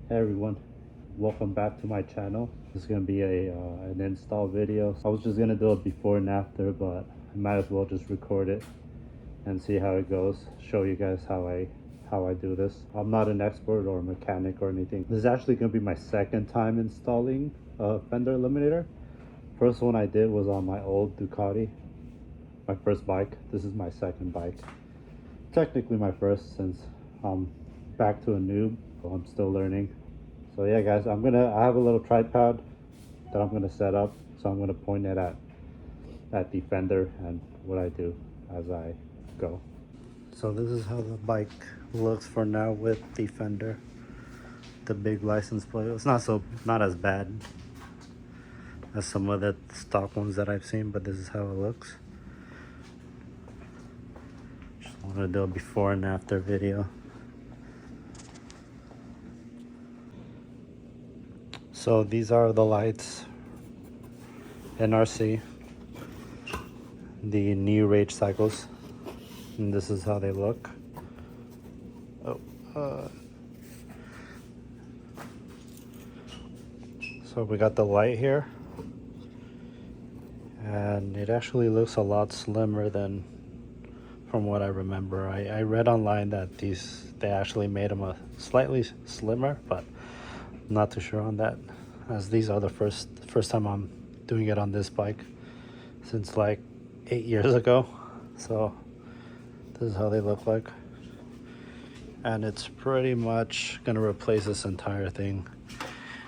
Hey everyone, welcome back to my channel. This is gonna be an install video. I was just gonna do it before and after, but I might as well just record it and see how it goes. Show you guys how I do this. I'm not an expert or mechanic or anything. This is actually gonna be my second time installing a Fender Eliminator. First one I did was on my old Ducati, my first bike. This is my second bike. Technically my first, since I'm back to a noob, so I'm still learning. So yeah guys, I have a little tripod that I'm gonna set up, so I'm gonna point it at the Fender and what I do as I go. So this is how the bike looks for now with the Fender, the big license plate. It's not as bad as some of the stock ones that I've seen, but this is how it looks. Just want to do a before and after video. So these are the lights, NRC, the new rage cycles, and this is how they look. So we got the light here, and it actually looks a lot slimmer than from what I remember. I read online that they actually made them a slightly slimmer, but I'm not too sure on that, as these are the first time I'm doing it on this bike since like 8 years ago. So this is how they look like, and it's pretty much gonna replace this entire thing,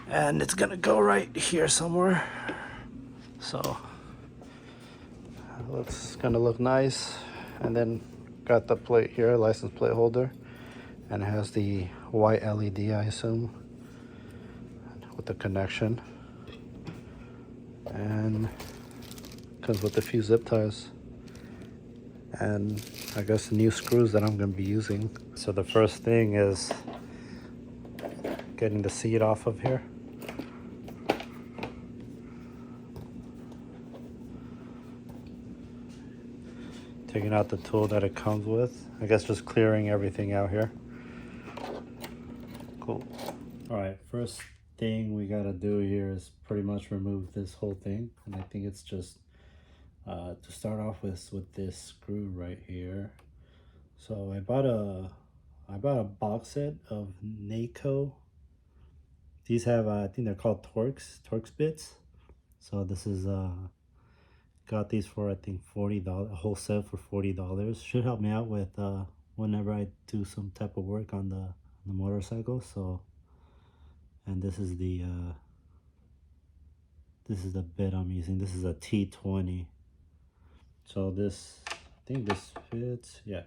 and it's gonna go right here somewhere. So it's gonna look nice. And then got the plate here, license plate holder, and it has the white LED, I assume, with the connection, and comes with a few zip ties, and I guess the new screws that I'm going to be using. So the first thing is getting the seat off of here. Taking out the tool that it comes with. I guess just clearing everything out here. Cool. Alright, first thing we gotta do here is pretty much remove this whole thing, and I think it's just to start off with this screw right here. So I bought a box set of NACO. These have I think they're called Torx bits. So this is got these for I think $40, a whole set for $40. Should help me out with whenever I do some type of work on the motorcycle. So, and this is the bit I'm using. This is a T20. So this, I think this fits, yeah.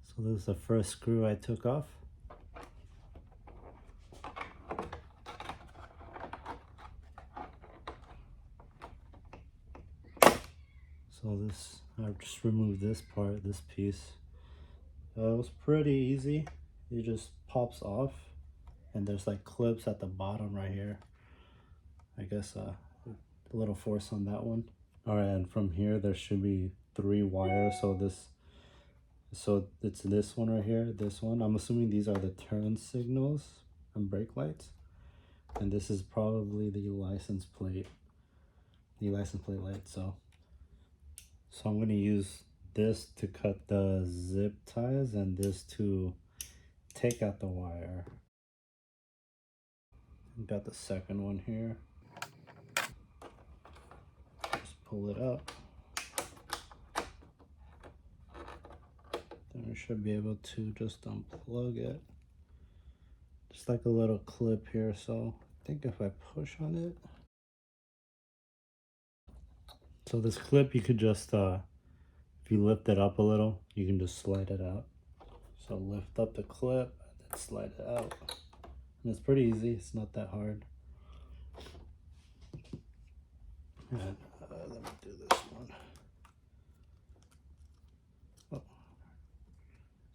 So this is the first screw I took off. So this, I just removed this part, this piece. It was pretty easy. It just pops off, and there's like clips at the bottom right here. I guess a little force on that one. All right, and from here there should be 3 wires. So it's this one right here, this one. I'm assuming these are the turn signals and brake lights, and this is probably the license plate light. So I'm gonna use this to cut the zip ties and this to take out the wire. Got the second one here. Just pull it up. Then we should be able to just unplug it. Just like a little clip here. So I think if I push on it. So this clip, you could just, if you lift it up a little, you can just slide it out. So lift up the clip and then slide it out. And it's pretty easy, it's not that hard. And let me do this one. Oh.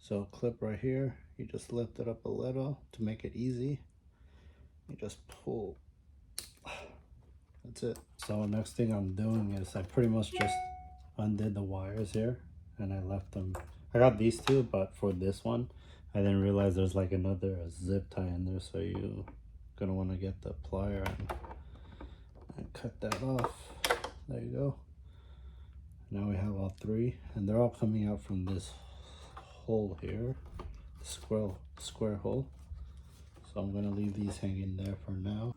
So clip right here, you just lift it up a little to make it easy. You just pull that's it. So next thing I'm doing is I pretty much just undid the wires here and I left them. I got these two, but for this one I didn't realize there's like another zip tie in there, so you're gonna want to get the plier and cut that off. There you go. Now we have all three, and they're all coming out from this hole here, square hole. So I'm gonna leave these hanging there for now.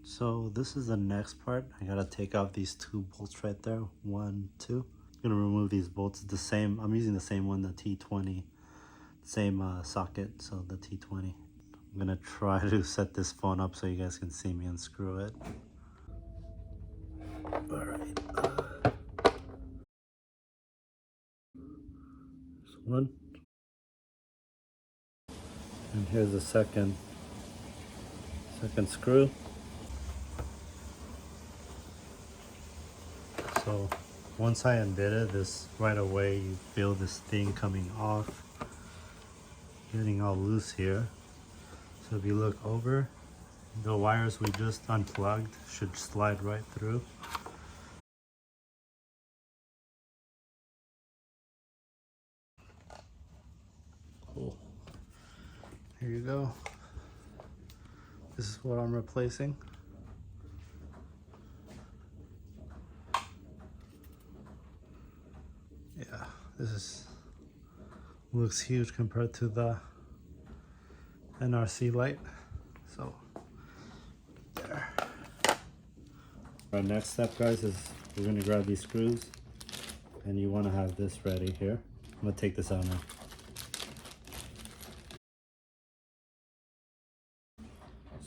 So this is the next part. I gotta take off these two bolts right there. 1, 2. I'm gonna remove these bolts. The same. I'm using the same one, the T20, same socket. So the T20. I'm gonna try to set this phone up so you guys can see me unscrew it. All right. One. And here's the second screw. So once I undid it, this right away you feel this thing coming off, getting all loose here. So if you look over, the wires we just unplugged should slide right through. Cool. Here you go. This is what I'm replacing. Yeah, this looks huge compared to the NRC light. So there. Our next step, guys, is we're gonna grab these screws, and you want to have this ready here. I'm gonna take this out now.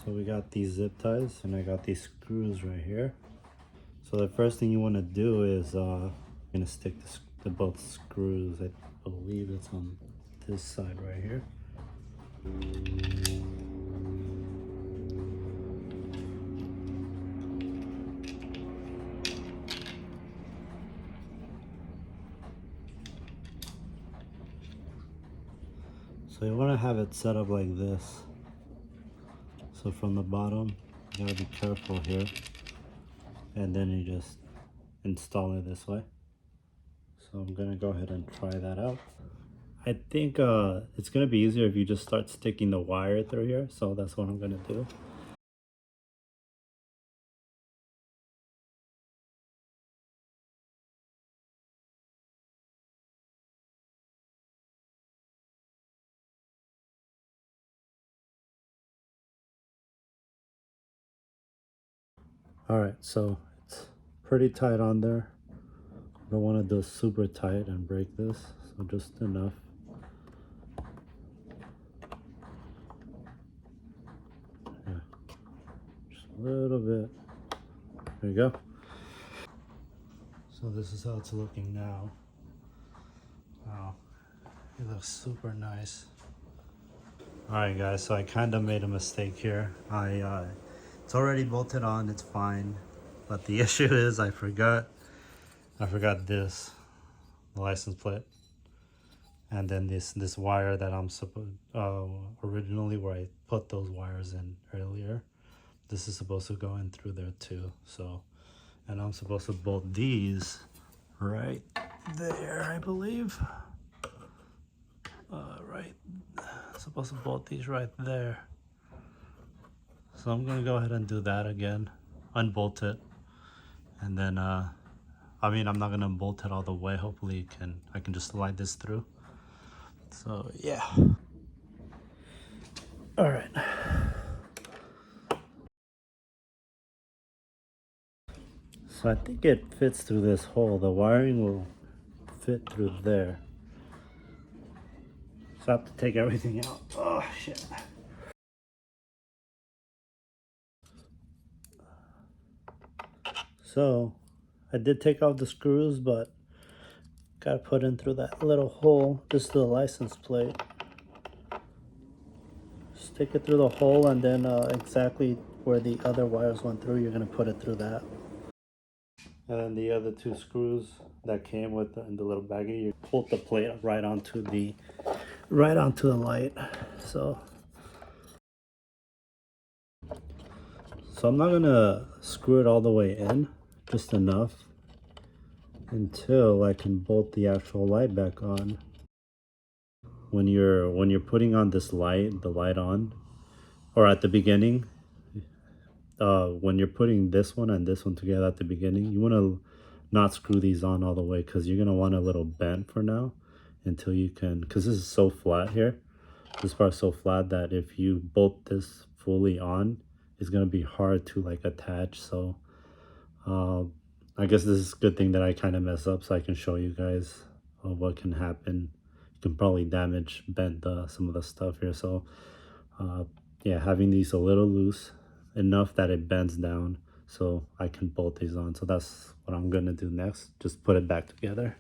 So we got these zip ties, and I got these screws right here. So the first thing you want to do is I'm gonna stick the both screws. I believe it's on this side right here. So you want to have it set up like this. So from the bottom, you gotta be careful here, and then you just install it this way. So I'm gonna go ahead and try that out. I think it's gonna be easier if you just start sticking the wire through here. So that's what I'm gonna do. All right, so it's pretty tight on there. I don't want to do super tight and break this, so just enough. Yeah, just a little bit. There you go. So this is how it's looking now. Wow, it looks super nice. All right, guys, so I kind of made a mistake here. It's already bolted on, it's fine, but the issue is I forgot this, the license plate, and then this wire that I'm supposed originally where I put those wires in earlier. This is supposed to go in through there too. So, and I'm supposed to bolt these right there, I believe. Right, supposed to bolt these right there. So I'm gonna go ahead and do that again, unbolt it, and then I mean, I'm not gonna bolt it all the way. Hopefully I can just slide this through. So yeah. All right. So I think it fits through this hole. The wiring will fit through there. So I have to take everything out. Oh shit. So I did take off the screws, but gotta put in through that little hole. This is the license plate. Stick it through the hole, and then exactly where the other wires went through, you're gonna put it through that. And then the other two screws that came with in the little baggie, you pull the plate right onto the light. So So I'm not gonna screw it all the way in, just enough until I can bolt the actual light back on. When you're putting on this light, the light on, or at the beginning, when you're putting this one and this one together at the beginning, you want to not screw these on all the way, because you're going to want a little bend for now until you can, because this is so flat here. This part's so flat that if you bolt this fully on, it's going to be hard to like attach. So I guess this is a good thing that I kind of mess up, so I can show you guys what can happen. You can probably bend some of the stuff here. So yeah, having these a little loose enough that it bends down so I can bolt these on. So that's what I'm gonna do next, just put it back together.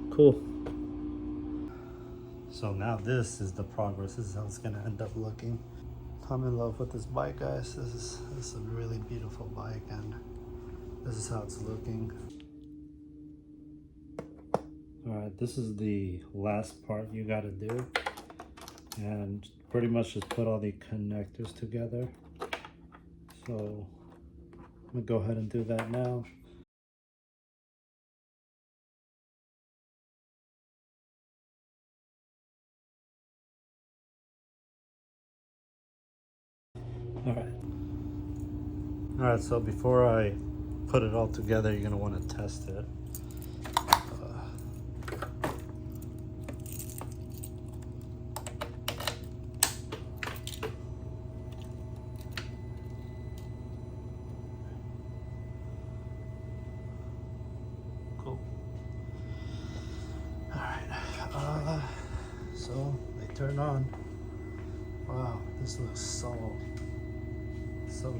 Cool. So now this is the progress. This is how it's gonna end up looking. I'm in love with this bike, guys. This is a really beautiful bike, and this is how it's looking. All right, this is the last part you gotta do, and pretty much just put all the connectors together. So I'm gonna go ahead and do that now. All right. All right, so before I put it all together, you're gonna want to test it. Cool. All right. So they turn on. Wow, this looks so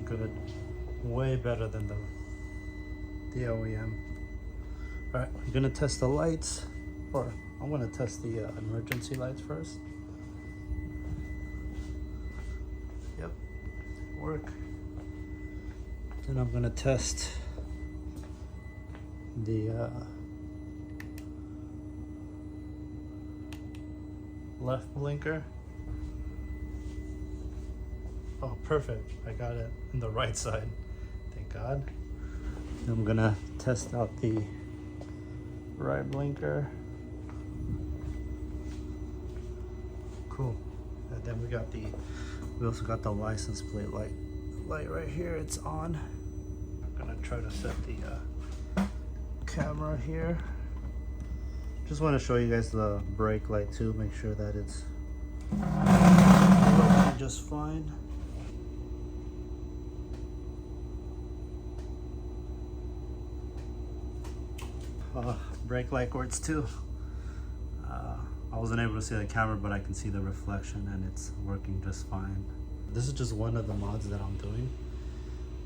good. Way better than the OEM. All right, we're gonna test the lights, or I'm gonna test the emergency lights first. Yep, work. Then I'm gonna test the left blinker. Oh, perfect. I got it in the right side. Thank God. I'm gonna test out the right blinker. Cool. And then we also got the license plate light right here. It's on. I'm gonna try to set the camera here. Just want to show you guys the brake light too. Make sure that it's working just fine. Brake light works too. I wasn't able to see the camera, but I can see the reflection, and it's working just fine. This is just one of the mods that I'm doing.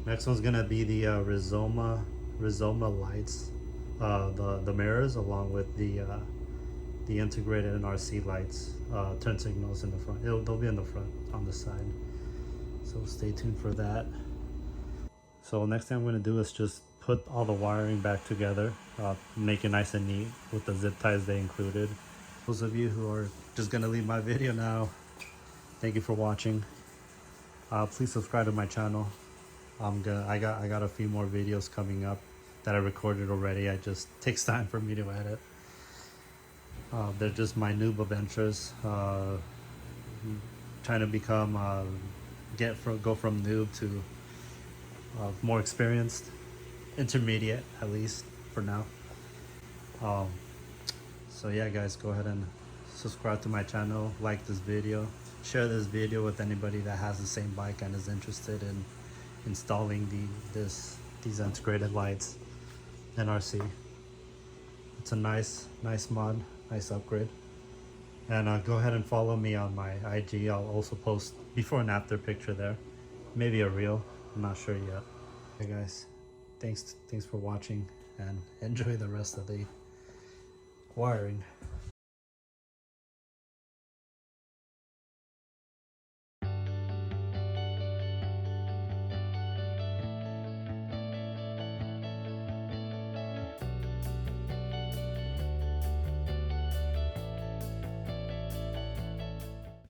Next one's gonna be the Rizoma lights, the mirrors, along with the integrated NRC lights, turn signals in the front. They'll be in the front on the side. So stay tuned for that. So next thing I'm gonna do is just put all the wiring back together, make it nice and neat with the zip ties they included. Those of you who are just gonna leave my video now, thank you for watching. Please subscribe to my channel. I got a few more videos coming up that I recorded already. It just takes time for me to edit. They're just my noob adventures, trying to become go from noob to more experienced, intermediate at least for now. So yeah, guys, go ahead and subscribe to my channel, like this video, share this video with anybody that has the same bike and is interested in installing these integrated lights. NRC. It's a nice mod, nice upgrade. And go ahead and follow me on my IG. I'll also post before and after picture there, maybe a reel, I'm not sure yet. Hey guys, thanks for watching, and enjoy the rest of the wiring.